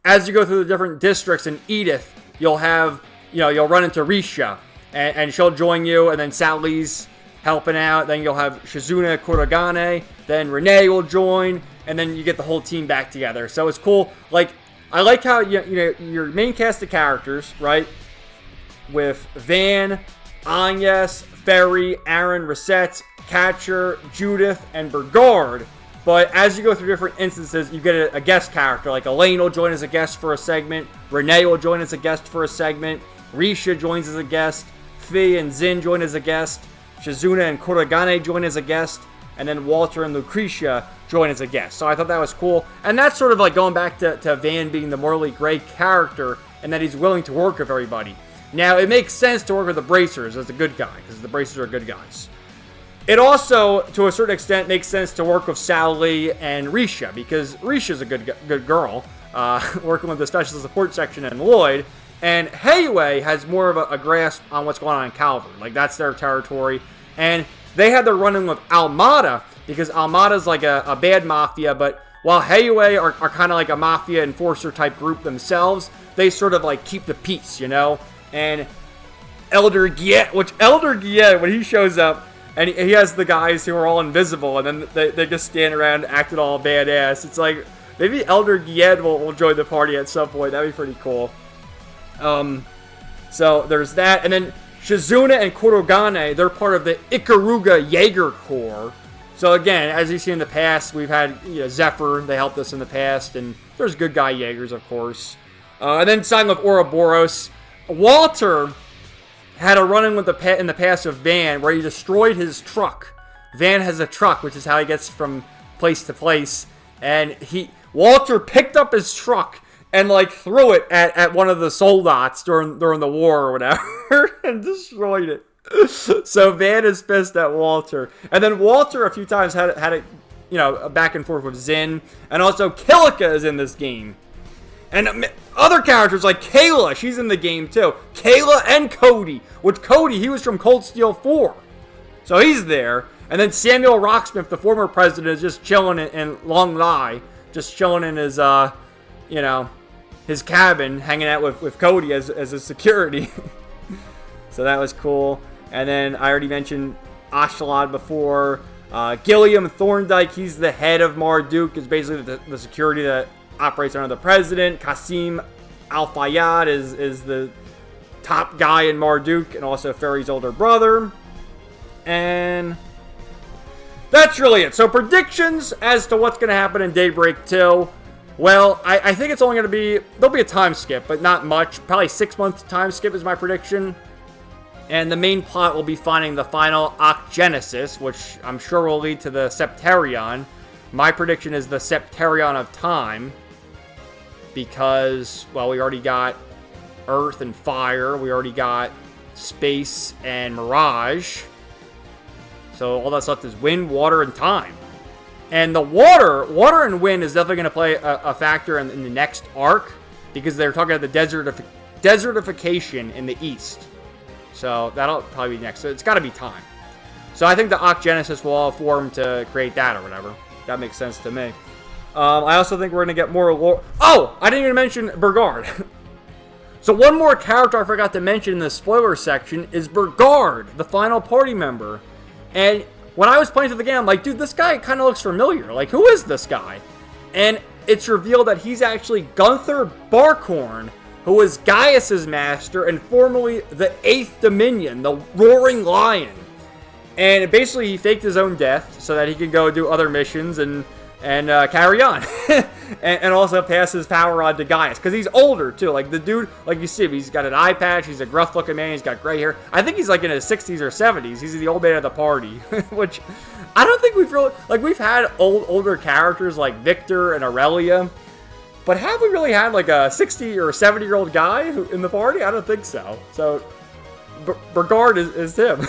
as you go through the different districts in Edith, you'll run into Risha, and she'll join you, and then Sally's helping out. Then you'll have Shizuna, Kurogane, then Renee will join, and then you get the whole team back together. So it's cool. Like, I like how your main cast of characters, right? With Van, Agnes, Ferry, Aaron, Reset, Catcher, Judith, and Bergard. But as you go through different instances, you get a guest character. Like Elaine will join as a guest for a segment. Renee will join as a guest for a segment. Risha joins as a guest. Fei and Zin join as a guest. Shizuna and Kurogane join as a guest. And then Walter and Lucretia join as a guest. So I thought that was cool. And that's sort of like going back to Van being the morally gray character, and that he's willing to work with everybody. Now, it makes sense to work with the Bracers as a good guy, because the Bracers are good guys. It also, to a certain extent, makes sense to work with Sally and Risha, because Risha's a good girl, working with the Special Support Section and Lloyd, And Heiwei has more of a grasp on what's going on in Calvard. Like, that's their territory. And they had their run-in with Almada, because Almada's like a bad mafia, but while Heiwei are kind of like a mafia enforcer type group themselves, they sort of like keep the peace, you know? And Elder Giet, when he shows up, and he has the guys who are all invisible, and then they just stand around acting all badass. It's like, maybe Elder Giet will join the party at some point. That'd be pretty cool. So there's that. And then Shizuna and Kurogane, they're part of the Ikaruga Jaeger Corps. So again, as you've seen in the past, we've had Zephyr, they helped us in the past, and there's good guy Jaegers, of course. And then signing with Ouroboros, Walter had a run-in in the past with Van, where he destroyed his truck. Van has a truck, which is how he gets from place to place, and Walter picked up his truck and like threw it at one of the soldats during the war or whatever, and destroyed it. So Van is pissed at Walter, and then Walter a few times had a back and forth with Zin, and also Kilika is in this game, and other characters like Kayla, she's in the game too. Kayla and Cody, which Cody, he was from Cold Steel 4, so he's there. And then Samuel Rocksmith, the former president, is just chilling in Long Lai, just chilling in his his cabin, hanging out with Cody as a security. So that was cool. And then I already mentioned Ashalad before. Gilliam Thorndike, he's the head of Marduk, is basically the security that operates under the president. Qasim Al-Fayed is the top guy in Marduk, and also Ferry's older brother. And that's really it. So predictions as to what's going to happen in Daybreak 2. Well, I think it's only going to be, there'll be a time skip, but not much. Probably 6 month time skip is my prediction. And the main plot will be finding the final Ocgenesis, which I'm sure will lead to the Septarion. My prediction is the Septarion of Time, because, well, we already got Earth and Fire. We already got Space and Mirage. So all that's left is Wind, Water, and Time. And the water and wind is definitely going to play a factor in the next arc, because they're talking about the desertification in the east. So that'll probably be next. So it's got to be time. So I think the Ocgenesis will all form to create that or whatever. That makes sense to me. I also think we're going to get more lore. Oh, I didn't even mention Burgard. So one more character I forgot to mention in the spoiler section is Burgard, the final party member. And when I was playing through the game, I'm like, dude, this guy kind of looks familiar. Like, who is this guy? And it's revealed that he's actually Gunther Barkhorn, who was Gaius's master and formerly the 8th Dominion, the Roaring Lion. And basically, he faked his own death so that he could go do other missions and carry on. and also pass his power on to Gaius. Because he's older, too. Like, the dude, like you see him, he's got an eye patch, he's a gruff-looking man, he's got gray hair. I think he's, like, in his 60s or 70s. He's the old man of the party. Which, I don't think we've really... Like, we've had older characters like Victor and Aurelia. But have we really had, like, a 60 or 70-year-old guy in the party? I don't think so. So, Burgard is him.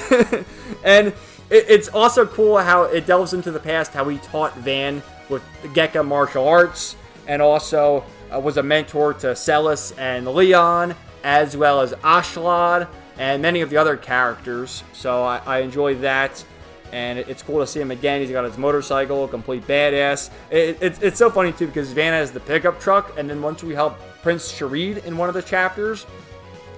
And it's also cool how it delves into the past, how he taught Van with Gekka martial arts, and also was a mentor to Celis and Leon, as well as Ashlad, and many of the other characters. So I enjoy that, and it's cool to see him again. He's got his motorcycle, complete badass. It's so funny, too, because Van has the pickup truck, and then once we help Prince Sharid in one of the chapters,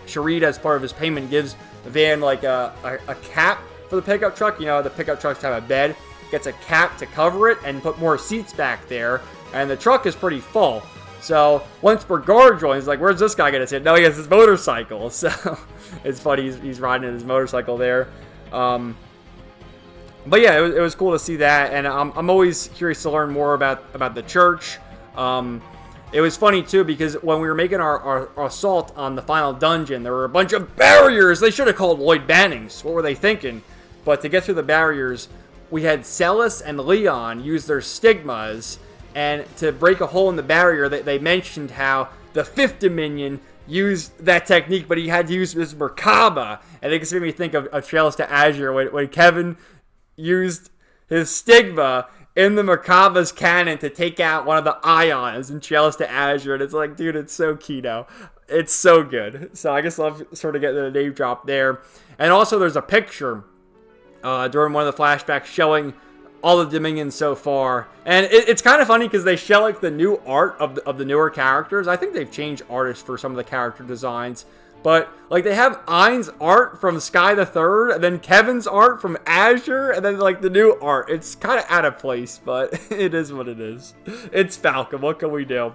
Sharid, as part of his payment, gives Van like a cap for the pickup truck. You know, the pickup trucks have a bed, gets a cap to cover it and put more seats back there, and the truck is pretty full. So once Burgard joins, like, where's this guy gonna sit? No, he has his motorcycle. So it's funny, he's riding his motorcycle there. But yeah, it was cool to see that, and I'm always curious to learn more about the church. It was funny, too, because when we were making our assault on the final dungeon, there were a bunch of barriers. They should have called Lloyd Bannings. What were they thinking? But to get through the barriers, we had Celis and Leon use their stigmas, and to break a hole in the barrier, they mentioned how the 5th Dominion used that technique, but he had to use his Merkaba. And it just made me think of Trails to Azure when Kevin used his stigma in the Merkaba's cannon to take out one of the ions in Trails to Azure. And it's like, dude, it's so keto. It's so good. So I guess I'll sort of get the name drop there. And also there's a picture during one of the flashbacks showing all the Dominions so far. And it's kind of funny because they show like the new art of the newer characters. I think they've changed artists for some of the character designs. But like they have Ein's art from Sky the Third, and then Kevin's art from Azure, and then like the new art. It's kind of out of place, but it is what it is. It's Falcon. What can we do?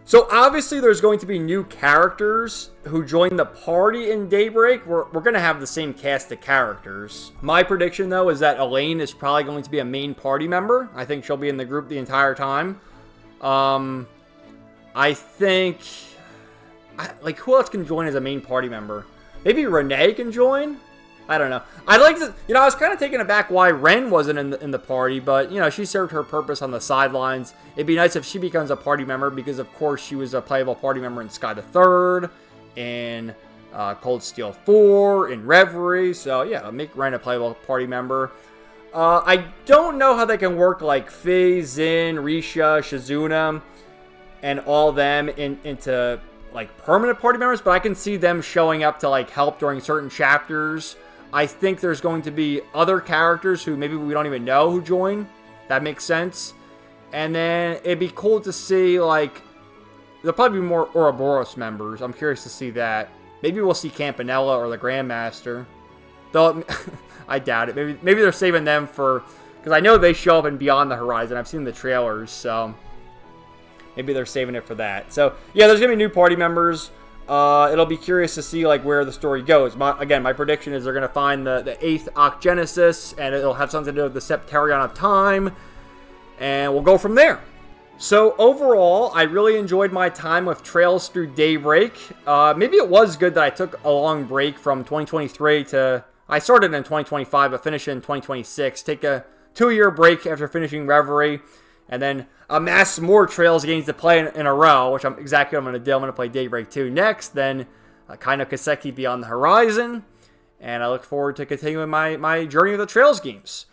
So obviously there's going to be new characters who join the party in Daybreak. We're going to have the same cast of characters. My prediction though is that Elaine is probably going to be a main party member. I think she'll be in the group the entire time. I think, like, who else can join as a main party member? Maybe Renee can join? I don't know. I'd like to, I was kind of taken aback why Ren wasn't in the party, but, she served her purpose on the sidelines. It'd be nice if she becomes a party member because, of course, she was a playable party member in Sky the Third, in Cold Steel 4, in Reverie. So, yeah, make Ren a playable party member. I don't know how they can work, like, Faye, Zin, Risha, Shizuna, and all them into, like, permanent party members, but I can see them showing up to, like, help during certain chapters. I think there's going to be other characters who maybe we don't even know who join. That makes sense. And then it'd be cool to see, like, there'll probably be more Ouroboros members. I'm curious to see that. Maybe we'll see Campanella or the Grandmaster. Though, I doubt it. Maybe they're saving them for, because I know they show up in Beyond the Horizon. I've seen the trailers, so maybe they're saving it for that. So, yeah, there's going to be new party members. It'll be curious to see, like, where the story goes. My prediction is they're going to find the 8th Ocgenesis, and it'll have something to do with the Septarion of Time, and we'll go from there. So, overall, I really enjoyed my time with Trails Through Daybreak. Maybe it was good that I took a long break from 2023 to... I started in 2025, but finished in 2026. Take a 2-year break after finishing Reverie, and then amass more Trails games to play in a row, which I'm exactly what I'm going to do. I'm going to play Daybreak 2 next, then kind of Kiseki Beyond the Horizon, and I look forward to continuing my journey of the Trails games.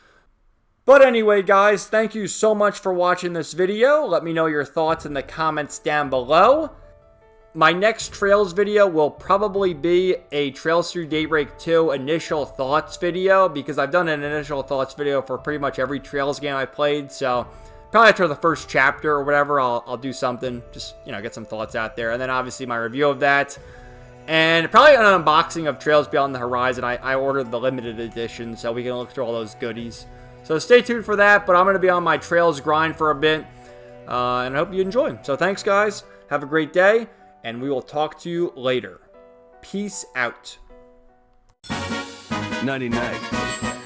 But anyway, guys, thank you so much for watching this video. Let me know your thoughts in the comments down below. My next Trails video will probably be a Trails Through Daybreak 2 initial thoughts video, because I've done an initial thoughts video for pretty much every Trails game I played, so probably after the first chapter or whatever, I'll do something, just, get some thoughts out there. And then obviously my review of that. And probably an unboxing of Trails Beyond the Horizon. I ordered the limited edition, so we can look through all those goodies. So stay tuned for that, but I'm going to be on my Trails grind for a bit. And I hope you enjoy. So thanks, guys. Have a great day, and we will talk to you later. Peace out. 99.